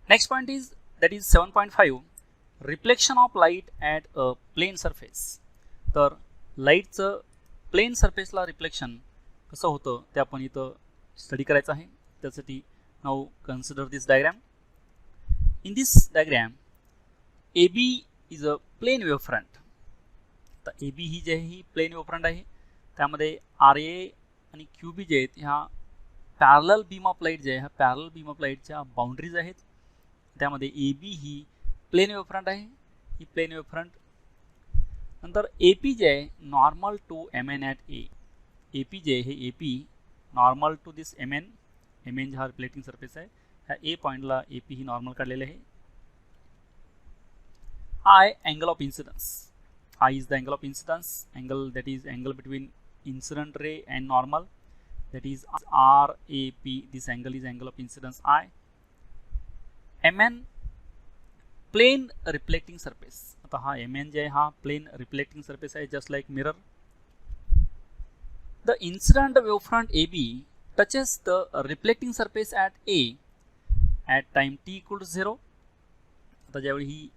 Next point is that is 7.5 reflection of light at a plane surface. तर लाईटचं plain सरफेसला reflection कसं होतं ते आपण इथं स्टडी करायचं आहे. त्यासाठी now consider this diagram. In this diagram A B is a plane wavefront. तर ए बी ही जी आहे ही प्लेन वेवफ्रंट आहे. त्यामध्ये आर ए आणि क्यू बी जे आहेत ह्या पॅरलल बीम ऑफ लाईट जे आहे ह्या पॅरलल बीम ऑफ लाईटच्या बाउंड्रीज आहेत. त्यामध्ये A B he plain wavefront आहे. ही प्लेन वेवफ्रंट नंतर ए पी जे आहे normal to M N at A. A P J हे A P normal to this M N. M N हा reflecting surface आहे. ह्या ए पॉईंटला ए पी ही नॉर्मल काढलेले आहे. I angle of incidence. I is the angle of incidence. Angle that is angle between incident ray and normal, that is RAP. This angle is angle of incidence I. MN plane reflecting surface. आता हा MN जे आहे हा plane reflecting surface आहे just like mirror. The incident wavefront AB touches the reflecting surface at A at time t equal to 0. आता ज्यावेळी ही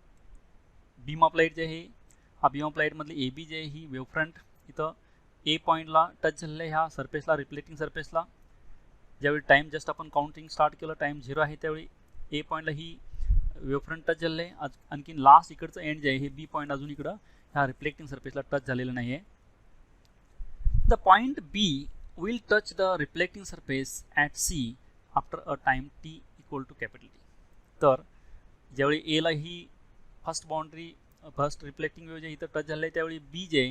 beam of light जे आहे हा बीम ऑफ लाईट मधली AB जे आहे ही वेवफ्रंट इथं ए पॉईंटला टच झालेलं आहे ह्या सरफेसला रिफ्लेक्टिंग सरफेसला. ज्यावेळी टाईम जस्ट आपण काउंटिंग स्टार्ट केलं टाईम 0 आहे त्यावेळी ए पॉईंटला ही वेवफ्रंट टच झालेलं आहे. आणखीन लास्ट इकडचं एंड जे आहे हे बी पॉईंट अजून इकडं ह्या रिफ्लेक्टिंग सरफेसला टच झालेलं नाही आहे. The point B will touch the reflecting surface at C after a time T equal to capital T. तर ज्यावेळी एला ही फर्स्ट रिफ्लेक्टिंग वेव जे इथं टच झालेलं आहे त्यावेळी बी जे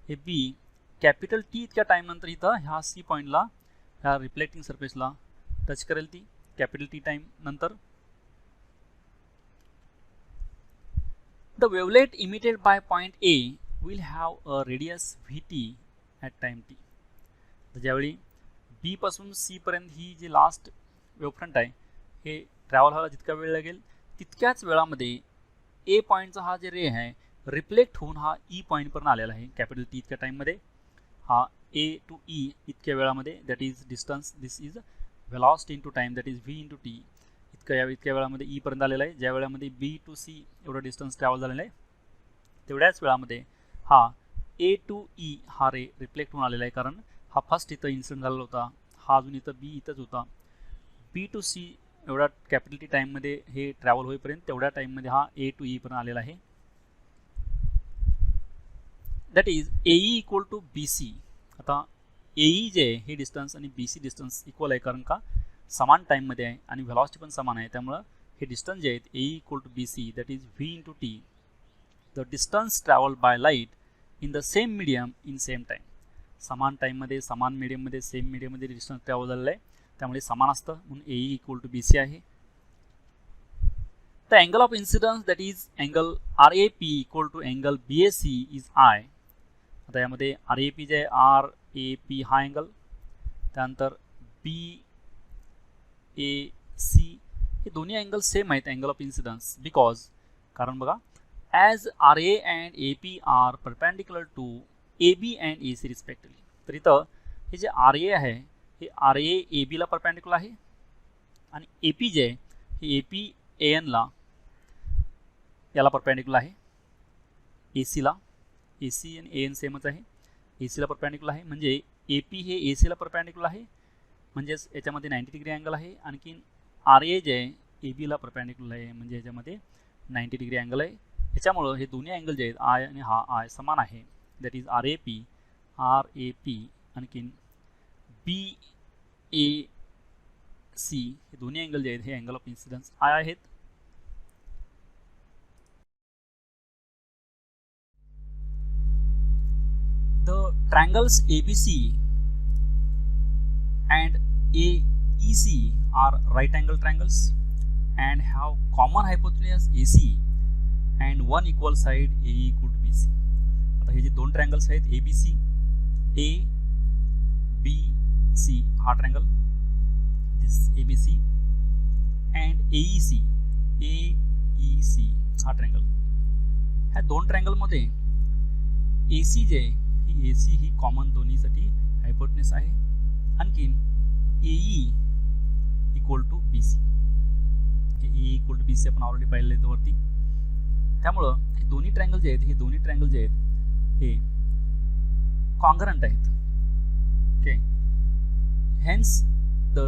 हे बी कॅपिटल टी इतक्या टाईम नंतर इथं ह्या सी पॉईंटला ह्या रिफ्लेक्टिंग सरफेसला टच करेल ती कॅपिटल टी टाईम नंतर. The wavelet emitted bye point A will have a radius V T at time T. तर ज्यावेळी बी पासून सी पर्यंत ही जी लास्ट वेवफ्रंट आहे हे ट्रॅव्हल व्हायला जितका वेळ लागेल तितक्याच वेळामध्ये ए पॉईंटचा हा जे रे आहे रिफ्लेक्ट होऊन हा ई पॉईंटपर्यंत आलेला आहे कॅपिटल टी इतक्या टाईममध्ये. हा ए टू ई इतक्या वेळामध्ये that is distance. This is velocity into time that is V into T. इतक्या वेळामध्ये ई पर्यंत आलेला आहे. ज्या वेळामध्ये बी टू सी एवढं डिस्टन्स ट्रॅव्हल झालेलं आहे तेवढ्याच वेळामध्ये हा ए टू ई हा रे रिफ्लेक्ट होऊन आलेला आहे. कारण हा फर्स्ट इथं इन्सिडेंट झालेला होता. हा अजून इथं बी इथंच होता. बी टू सी एवढ्या कॅपिटल टी टाईममध्ये हे ट्रॅव्हल होईपर्यंत तेवढ्या टाईममध्ये हा ए टू ई पर्यंत आलेला आहे. That is AE equal to BC. आता AE जे आहे हे डिस्टन्स आणि BC डिस्टन्स इक्वल आहे कारण का समान टाईममध्ये आहे आणि व्हेलॉसिटी पण समान आहे. त्यामुळं हे डिस्टन्स जे आहेत AE equal to BC that is V into T. The distance travel by light in the same medium in same time. समान टाईममध्ये समान मीडियममध्ये सेम मीडियममध्ये डिस्टन्स ट्रॅव्हल झालेलं आहे त्यामुळे समान असतं म्हणून AE इक्वल टू BC आहे. The angle of incidence that is angle RAP equal to angle BAC is I. आता यामध्ये RAP जे आहे RAP हा अँगल त्यानंतर BAC हे दोन्ही अँगल सेम आहेत अँगल ऑफ इन्सिडन्स बिकॉज कारण बघा as RA and AP are perpendicular to AB and AC respectively. तर इथं हे जे RA आहे हे RA AB ला परपेंडिक्युलर आहे आणि AP जे आहे हे AP AN ला याला परपेंडिक्युलर आहे. AC ला AC आणि AN सेमच आहे. AC ला परपेंडिक्युलर आहे म्हणजे AP हे AC ला परपेंडिक्युलर आहे म्हणजेच याच्यामध्ये 90 डिग्री अँगल आहे. आणखीन RA जे आहे AB ला परपेंडिक्युलर आहे म्हणजे याच्यामध्ये 90 डिग्री अँगल आहे. याच्यामुळं हे दोन्ही अँगल जे आहेत I आणि हा I समान आहे. दॅट इज RAP आणखीन BAC हे दोन्ही अँगल जे आहेत हे अँगल ऑफ इन्सिडन्स I आहेत. The triangles ABC and AEC are right angle triangles and have common hypotenuse AC and one equal side AE equal to BC. आता हे जे दोन ट्रायंगल्स आहेत ABC ABC हा triangle this ABC and AEC हा triangle. ह्या दोन ट्रायंगलमध्ये AC जे ही AC ही कॉमन दोन्हीसाठी हायपोटेन्यूस आहे. आणखीन AE इक्वल टू BC. हे A equal to B C आपण ऑलरेडी पाहिलेलं आहे वरती. त्यामुळं हे दोन्ही ट्रायंगल जे आहेत हे कॉन्ग्रंट आहेत. Okay, hence the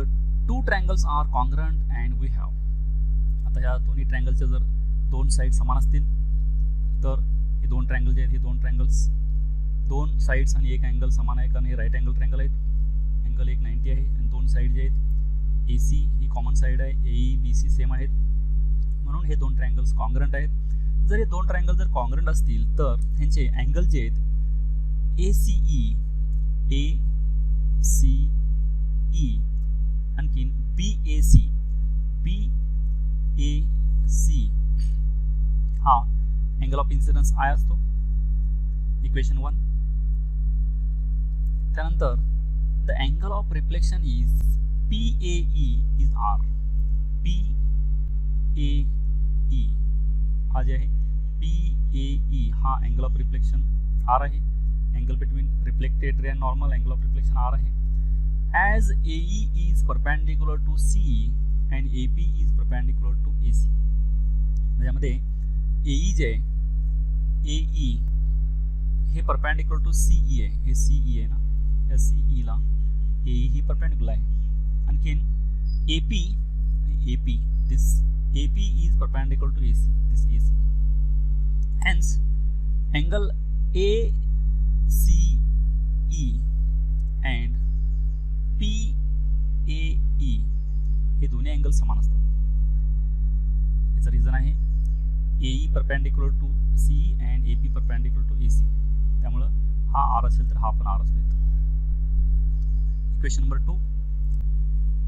two triangles are congruent and we have. आता ह्या दोन्ही ट्रायंगलच्या जर दोन साईड समान असतील तर हे दोन ट्रायंगल जे आहेत, हे दोन ट्रायंगल्स, दोन साईड्स आणि एक अँगल समान आहे, कारण हे राईट अँगल ट्रायंगल आहेत. अँगल एक 90 आहे आणि दोन साईड जे आहेत ए सी ही कॉमन साईड आहे, ए बी सी सेम आहेत, म्हणून हे दोन ट्रायंगल्स कॉन्ग्रंट आहेत. जर हे दोन ट्रायंगल जर कॉन्ग्रंट असतील तर ह्यांचे अँगल जे आहेत ए सी ई आणखीन बी ए सी हा अँगल ऑफ इन्सिडन्स आय असतो, इक्वेशन 1. त्यानंतर the angle of reflection is PAE is R. PAE हा जे आहे PAE हा अँगल ऑफ रिफ्लेक्शन R आहे. Angle between reflected ray and normal angle of reflection R आहे. As AE is perpendicular to CE and AP is perpendicular to AC. त्यामध्ये AE जे आहे AE हे परपेंडिक्युलर टू CE आहे, हे CE आहे ना, या CE ला AE ही परपेंडिक्युलर आहे. आणखीन AP this AP is perpendicular to AC, this AC. Hence angle ACE and PAE हे दोन्ही अँगल समान असतात. याचं रिझन आहे AE perpendicular to CE and AP perpendicular to AC. त्यामुळं हा R असेल तर हा पण R असतो इथं. Equation number 2.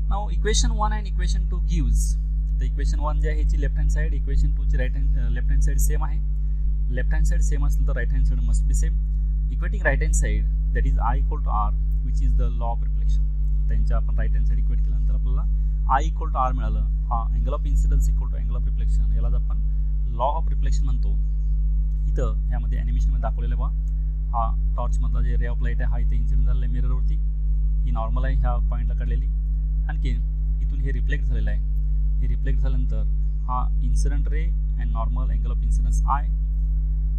Now equation 1 and equation 2 gives. तर इक्वेशन 1 जे आहे ह्याची लेफ्ट हँड साईड, इक्वेशन 2 ची लेफ्ट हँड साईड सेम आहे. लेफ्ट हँड साईड सेम असेल तर right hand side must be same. Equating right hand side that is I equal to R which is the law of reflection. त्यांच्या आपण right hand side equate केल्यानंतर आपल्याला I equal to R मिळालं. हा angle of incidence equal to angle of reflection, यालाच आपण law of reflection म्हणतो. इथं ह्यामध्ये ॲनिमेशनमध्ये दाखवलेलं बा हा टॉर्चमधला जे रे ऑफ लाईट आहे हा इथे इन्सिडेंट झालेला आहे मिररवरती. ही नॉर्मल आहे ह्या पॉईंटला काढलेली. आणखी इथून हे रिफ्लेक्ट झालेलं आहे. हे रिफ्लेक्ट झाल्यानंतर हा incident ray and normal angle of incidence I,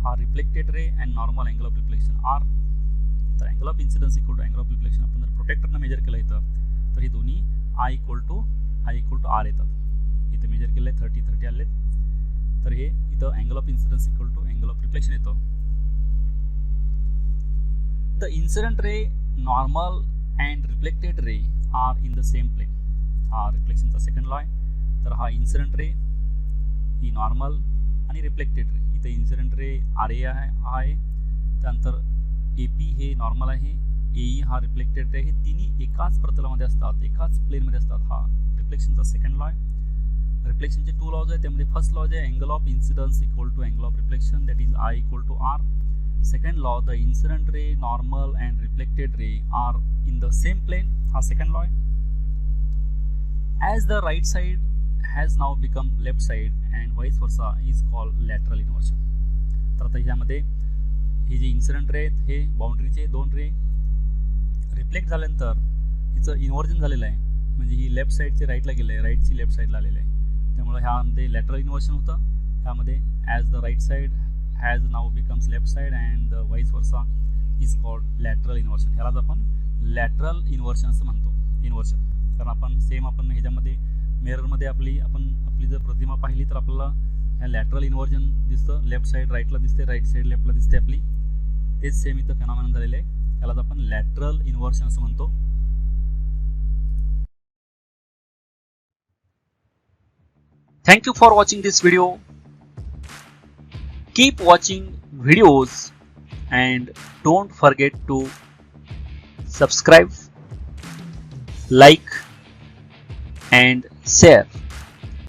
हा reflected ray and normal angle of reflection R. तर angle of incidence equal to angle of reflection आपण जर प्रोटेक्टरनं मेजर केलं इथं तर हे दोन्ही I इक्वल टू R येतात. इथं मेजर केलं आहे 30 आलेत. तर हे इथं angle of incidence equal to angle of reflection येतं. The incident ray, normal and reflected ray are in the same plane. हा रिफ्लेक्शनचा सेकंड लॉ आहे. तर हा इन्सिडेंट रे, ही नॉर्मल आणि रिफ्लेक्टेड रे. इथे इन्सिडेंट रे RA आहे. त्यानंतर AP हे नॉर्मल आहे, AE हा रिफ्लेक्टेड रे. हे तिन्ही एकाच प्रतलामध्ये असतात, एकाच प्लेनमध्ये असतात. हा रिफ्लेक्शनचा सेकंड लॉ आहे. रिफ्लेक्शनचे 2 लॉज आहेत. त्यामध्ये फर्स्ट लॉ जे angle of incidence equal to angle of reflection that is I equal to R. Second law, the incident ray, normal and reflected ray are in the same plane. हा second law. As the right side has now become left side and vice versa is called lateral inversion. तर आता ह्यामध्ये हे जे incident ray आहेत हे बाउंड्रीचे दोन रे reflect झाल्यानंतर हिचं इन्व्हर्जन झालेलं आहे, म्हणजे ही लेफ्ट साईडचे राईटला गेलं आहे, राईटची लेफ्ट साईडला आलेलं आहे. त्यामुळे ह्यामध्ये लॅटरल इन्व्हर्शन होतं. ह्यामध्ये as the right side has now becomes left side and the vice versa is called lateral inversion. ह्यालाच आपण लॅटरल इन्व्हर्शन असं म्हणतो. इन्व्हर्शन कारण आपण सेम आपण ह्याच्यामध्ये मिररमध्ये आपली जर प्रतिमा पाहिली तर आपल्याला ह्या लॅटरल इन्व्हर्जन दिसतं. लेफ्ट साईड राईटला दिसते, राईट साईड लेफ्टला दिसते आपली. तेच सेम इथं फेनॉमेनन झालेलं आहे. ह्यालाच आपण लॅटरल इन्व्हर्शन असं म्हणतो. Thank you for watching this video. Keep watching videos and don't forget to subscribe, like and share.